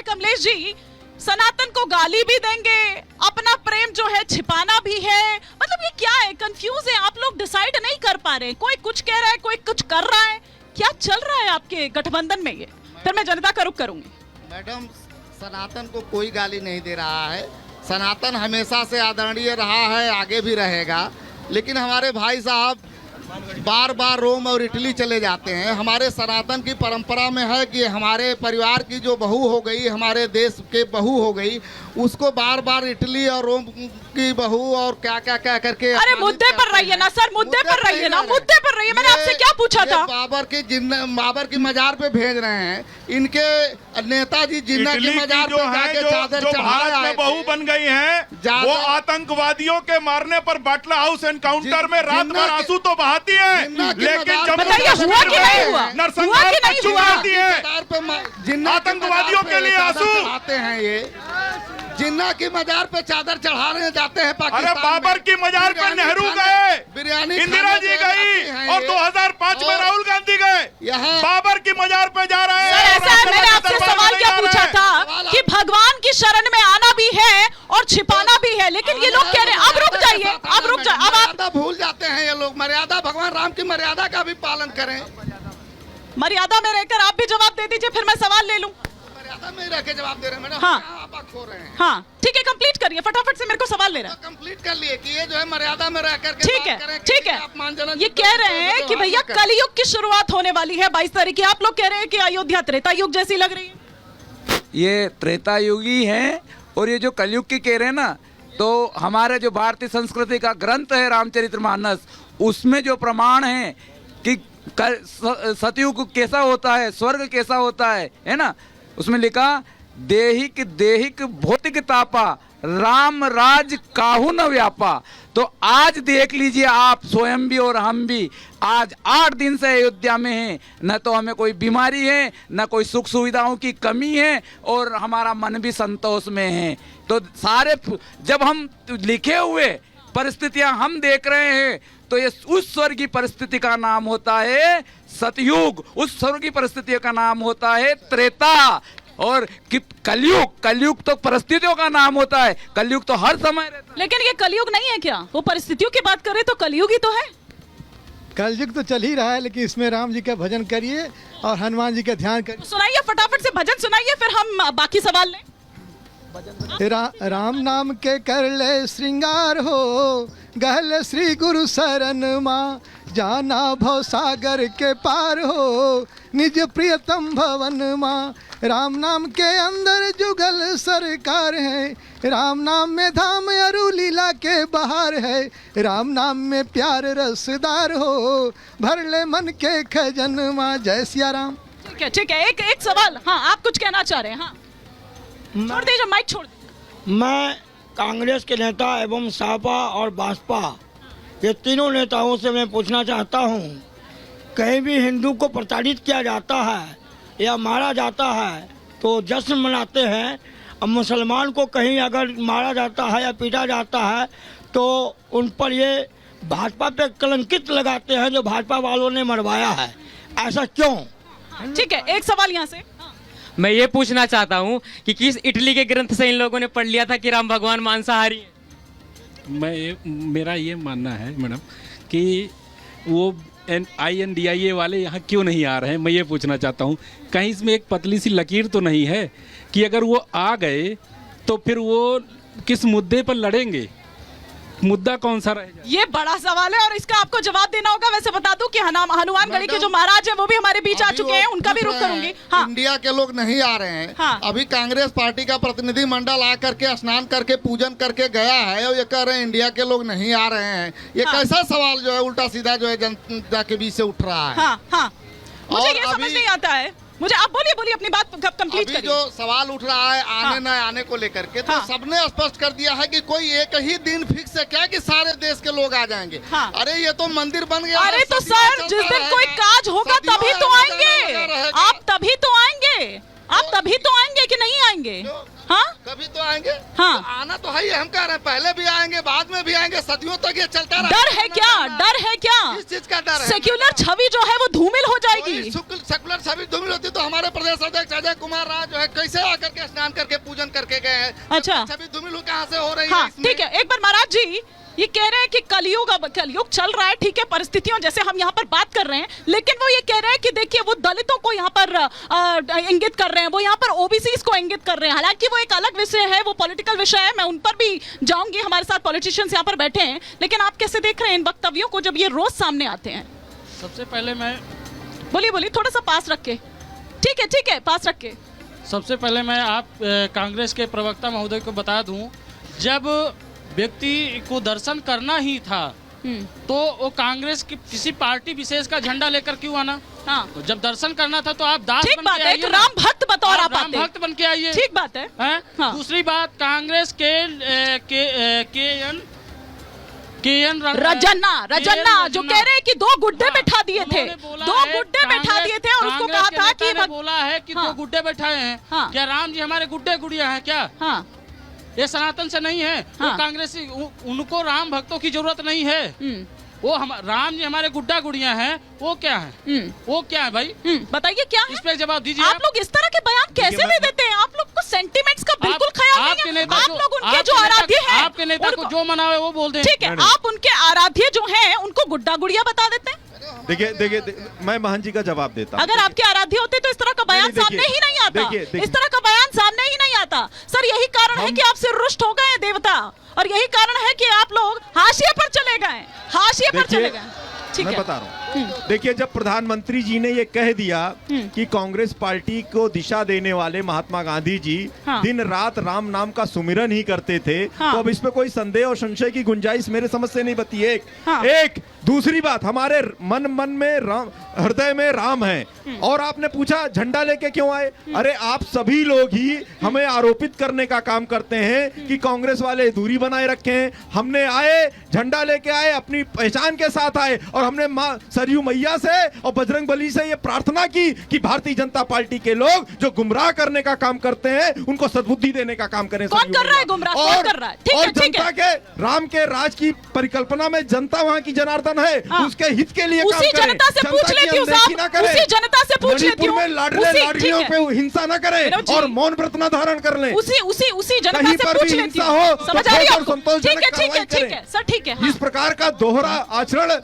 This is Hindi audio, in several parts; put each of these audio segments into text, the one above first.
है कमलेश जी, सनातन को गाली भी देंगे, अपना प्रेम जो है छिपाना भी है, मतलब ये क्या है? कंफ्यूज है आप लोग, डिसाइड नहीं कर पा रहे, कोई कुछ कह रहा है, कोई कुछ कर रहा है, क्या चल रहा है आपके गठबंधन में? ये फिर मैं जनता का रुख करूंगी। मैडम, सनातन को कोई गाली नहीं दे रहा है, सनातन हमेशा से आदरणीय रहा है, आगे भी रहेगा। लेकिन हमारे भाई साहब बार बार रोम और इटली चले जाते हैं। हमारे सनातन की परंपरा में है कि हमारे परिवार की जो बहू हो गई, हमारे देश के बहू हो गई, उसको बार बार इटली और रोम की बहू और क्या क्या क्या करके। अरे मुद्दे पर रहिए ना सर, मुद्दे पर रहिए ना, मुद्दे पर रहिए। मैंने आपसे क्या पूछा था? बाबर की मजार पे भेज रहे हैं इनके नेताजी, जिन्ना की मजार पे जाके चादर चढ़ाए में बहू बन गई हैं, वो आतंकवादियों के मारने पर बाटला हाउस एनकाउंटर में रात भर आंसू तो बहाती है, लेकिन जब हुआ कि नहीं हुआ? नरसंहार चुकाती है आतंकवादियों के लिए आंसू आते हैं। ये जिन्ना की मजार पे चादर चढ़ाने जाते हैं पाकिस्तान। अरे बाबर की मजार पे नेहरू गए, बिरयानी इंदिरा जी गई, और 2005 में राहुल गांधी गए, बाबर की मजार पे जा रहे हैं। ऐसा है, मैंने आपसे सवाल क्या पूछा था कि भगवान की शरण में आना भी है और छिपाना भी है, लेकिन ये लोग कह रहे हैं अब रुक जाइए, अब रुक जाइए, अब आप भूल जाते हैं ये लोग। मर्यादा, भगवान राम की मर्यादा का भी पालन करें। मर्यादा में रहकर आप भी जवाब दे दीजिए, फिर मैं सवाल ले लूं। मर्यादा में रह के जवाब दे रहे हैं मैडम। हाँ खो रहे हैं। हाँ ठीक है, कंप्लीट करिए फटाफट से, मेरे को सवाल ले रहा है। कंप्लीट कर लिए कि ये जो है मर्यादा में रह करके ठीक है, ठीक है। ये कह रहे हैं कि भैया कलयुग की शुरुआत होने वाली है 22 तारीख की, आप लोग कह रहे हैं कि अयोध्या त्रेता युग जैसी लग रही है। ये त्रेता युग ही है, और ये जो कलयुग की कह रहे हैं ना, तो हमारे जो भारतीय संस्कृति का ग्रंथ है रामचरितमानस, उसमें जो प्रमाण है कि सतयुग कैसा होता है, स्वर्ग कैसा होता है ना, उसमें लिखा देहिक देहिक भौतिक तापा, राम राज काहू न व्यापा। तो आज देख लीजिए आप स्वयं भी और हम भी, आज 8 दिन से अयोध्या में हैं, न तो हमें कोई बीमारी है, न कोई सुख सुविधाओं की कमी है, और हमारा मन भी संतोष में है। तो सारे जब हम लिखे हुए परिस्थितियां हम देख रहे हैं, तो ये उस स्वर्ग की परिस्थिति का नाम होता है सतयुग, उस स्वर्ग की परिस्थिति का नाम होता है त्रेता, और कलयुग, कलयुग तो परिस्थितियों का नाम होता है, कलयुग तो हर समय रहता है। लेकिन ये कलयुग नहीं है क्या? वो परिस्थितियों की बात करें तो कलयुग ही तो है। कलयुग तो चल ही रहा है, लेकिन इसमें राम जी का भजन करिए और हनुमान जी का ध्यान करिए। सुनाइए फटाफट से भजन सुनाइए, फिर हम बाकी सवाल लें। राम नाम के कर ले श्रृंगार हो, गहल श्री गुरु शरण माँ, जाना भव सागर के पार हो, निज प्रियतम भवन माँ। राम नाम के अंदर जुगल सरकार है, राम नाम में धाम अरु लीला के बहार है, राम नाम में प्यार रसदार हो, भर ले मन के खजन माँ। जय सिया राम। ठीक है, ठीक है, एक सवाल। हाँ, आप कुछ कहना चाह रहे हैं? हाँ छोड़ दीजिए, माइक छोड़ दीजिए। मैं कांग्रेस के नेता एवं सपा और बसपा, ये तीनों नेताओं से मैं पूछना चाहता हूँ, कहीं भी हिंदू को प्रताड़ित किया जाता है या मारा जाता है तो जश्न मनाते हैं, अब मुसलमान को कहीं अगर मारा जाता है या पीटा जाता है तो उन पर ये भाजपा पे कलंकित लगाते हैं जो भाजपा वालों ने मरवाया है। ऐसा क्यों? ठीक है, एक सवाल यहाँ से। मैं ये पूछना चाहता हूँ कि किस इटली के ग्रंथ से इन लोगों ने पढ़ लिया था कि राम भगवान मांसाहारी हैं? मेरा ये मानना है मैडम कि वो INDIA वाले यहाँ क्यों नहीं आ रहे हैं, मैं ये पूछना चाहता हूँ। कहीं इसमें एक पतली सी लकीर तो नहीं है कि अगर वो आ गए तो फिर वो किस मुद्दे पर लड़ेंगे, मुद्दा कौन सा रहेगा? ये बड़ा सवाल है और इसका आपको जवाब देना होगा। वैसे बता दूं कि हनुमानगढ़ी के जो महाराज हैं वो भी हमारे बीच आ चुके हैं, उनका भी रुख करूंगी। हाँ, इंडिया के लोग नहीं आ रहे हैं। हाँ, अभी कांग्रेस पार्टी का प्रतिनिधि मंडल आ करके स्नान करके पूजन करके गया है और ये कह रहे हैं इंडिया के लोग नहीं आ रहे हैं। ये कैसा सवाल जो है उल्टा सीधा जो है जनता के बीच से उठ रहा है। हाँ, हाँ, मुझे ये समझ नहीं आता है। मुझे आप बोलिए अपनी बात कंप्लीट करिए। जो सवाल उठ रहा है आने न आने को लेकर के, तो सबने स्पष्ट कर दिया है कि कोई एक ही दिन फिक्स है क्या कि सारे देश के लोग आ जाएंगे। अरे ये तो मंदिर बन गया। अरे तो सर, जिस दिन कोई काज होगा तभी तो आएंगे आप, तभी तो आएंगे आप, तभी तो आएंगे कि नहीं आएंगे? हाँ, कभी तो आएंगे। हाँ, तो आना तो है ही, हम कह रहे हैं पहले भी आएंगे बाद में भी आएंगे, सदियों तक ये चलता रहा। डर है क्या? डर है क्या? इस चीज का डर है। सेक्युलर छवि जो है वो धूमिल हो जाएगी। सेक्युलर छवि धूमिल होती तो हमारे प्रदेश अध्यक्ष अजय कुमार राय जो है कैसे आकर के स्नान करके पूजन करके गए हैं। अच्छा। छवि धूमिल कहाँ से हो रही है हाँ इसमें? ठीक है, एक बार महाराज जी ये कह रहे हैं कि कलयुग चल रहा है, ठीक है, परिस्थितियों जैसे हम यहाँ पर बात कर रहे हैं, लेकिन वो ये कह रहे हैं कि देखिए वो दलितों को यहाँ पर इंगित कर रहे हैं, वो यहाँ पर ओबीसीज को इंगित कर रहे हैं। हालांकि वो एक अलग विषय है, वो पॉलिटिकल विषय है, मैं उन पर भी जाऊंगी, हमारे साथ पॉलिटिशियंस यहाँ पर बैठे हैं। लेकिन आप कैसे देख रहे हैं इन वक्तव्यों को जब ये रोज सामने आते हैं? सबसे पहले मैं बोलिए, थोड़ा सा पास रख के। ठीक है, पास रख के। सबसे पहले मैं आप कांग्रेस के प्रवक्ता महोदय को बता दूं, जब व्यक्ति को दर्शन करना ही था तो वो कांग्रेस की किसी पार्टी विशेष का झंडा लेकर क्यों आना? हाँ, तो जब दर्शन करना था तो आप दास ठीक बन बात के है, आइए एक ना। राम भक्त बतौर आप आप राम आते हैं। भक्त बन के आइए। ठीक बात है। हैं? हाँ। दूसरी बात, कांग्रेस के एन रजन्ना जो कह रहे हैं कि 2 गुड्डे बैठा दिए थे, 2 गुड्डे बैठा दिए थे और उसको कहा था कि बोला है कि 2 गुड्डे बैठाए हैं। हाँ। क्या राम जी हमारे गुड्डे गुड़िया हैं क्या? हाँ, ये सनातन से नहीं है। हाँ। वो कांग्रेसी उनको राम भक्तों की जरूरत नहीं है। वो हम राम जी हमारे गुड्डा गुड़िया हैं, वो क्या है? वो क्या है भाई? बताइए क्या है? इस पे जवाब दीजिए। आप लोग इस तरह के बयान कैसे दे देते हैं? आप लोग को सेंटिमेंट्स का बिल्कुल ख्याल नहीं है। आप लोग उनके जो आराध्य हैं, आपके नेता को जो मना है वो बोल दें। ठीक है, आप उनके आराध्य जो हैं उनको गुड्डा गुड़िया बता देते हैं। देखिए मैं महंत जी का जवाब देता हूं। अगर आपके आराध्य होते तो इस तरह का बयान सामने ही नहीं आता। देखिए। इस तरह का बयान सामने ही नहीं आता। सर यही कारण है कि आप सिर रुष्ट हो गए हैं देवता, और यही कारण है कि आप लोग हाशिए पर चले गए, हाशिए पर चले गए। ठीक मैं है, बता रहा हूँ। देखिए, जब प्रधानमंत्री जी ने ये कह दिया कि कांग्रेस पार्टी को दिशा देने वाले महात्मा गांधी जी दिन रात राम नाम का सुमिरन ही करते थे, तो अब इसमें कोई संदेह और संशय की गुंजाइश मेरे समझ से नहीं बती। एक दूसरी बात, हमारे मन में राम, हृदय में राम है। और आपने पूछा झंडा लेके क्यों आए? अरे आप सभी लोग ही हमें आरोपित करने का काम करते हैं कि कांग्रेस वाले दूरी बनाए रखे हैं। हमने आए, झंडा लेके आए, अपनी पहचान के साथ आए, और हमने मां सरयू मैया से और बजरंग बली से ये प्रार्थना की कि भारतीय जनता पार्टी के लोग जो गुमराह करने का काम करते हैं उनको सद्बुद्धि देने का काम करें। कौन कर रहा है गुमराह? कौन कर रहा है? ठीक है, और जनता के राम के राज की परिकल्पना में जनता वहाँ की जनार्दन है, उसके हित के लिए काम उसी करें। जनता से पूछ लेती हूँ साहब, उसी जनता से पूछ लेती हूँ। में लाडलियों पे हिंसा न करें और मौन व्रत न धारण कर लें। उसी जनता से पूछ लेती हूँ। समझ आ रही है? ठीक है सर, ठीक है। इस प्रकार का दोहरा आचरण,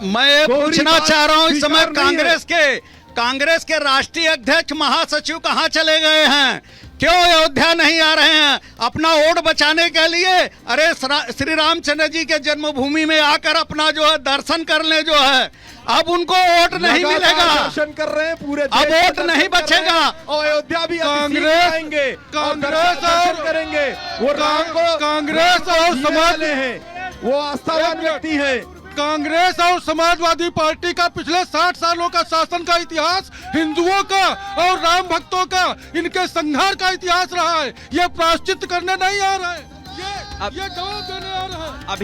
मैं ये पूछना चाह रहा हूँ, इस समय कांग्रेस के राष्ट्रीय अध्यक्ष महासचिव कहाँ चले गए हैं? क्यों अयोध्या नहीं आ रहे हैं अपना वोट बचाने के लिए? अरे श्री रामचंद्र जी के जन्मभूमि में आकर अपना जो है दर्शन कर ले जो है। अब उनको वोट नहीं मिलेगा, दर्शन कर रहे हैं पूरे, अब वोट नहीं बचेगा। और अयोध्या भी कांग्रेस और करेंगे। वो राम को कांग्रेस और समाज हैं, वो आस्थावान व्यक्ति है। कांग्रेस और समाजवादी पार्टी का पिछले 60 सालों का शासन का इतिहास हिंदुओं का और राम भक्तों का, इनके संघार का इतिहास रहा है। ये प्रायश्चित करने नहीं आ रहा है, ये जवाब देने आ रहा है।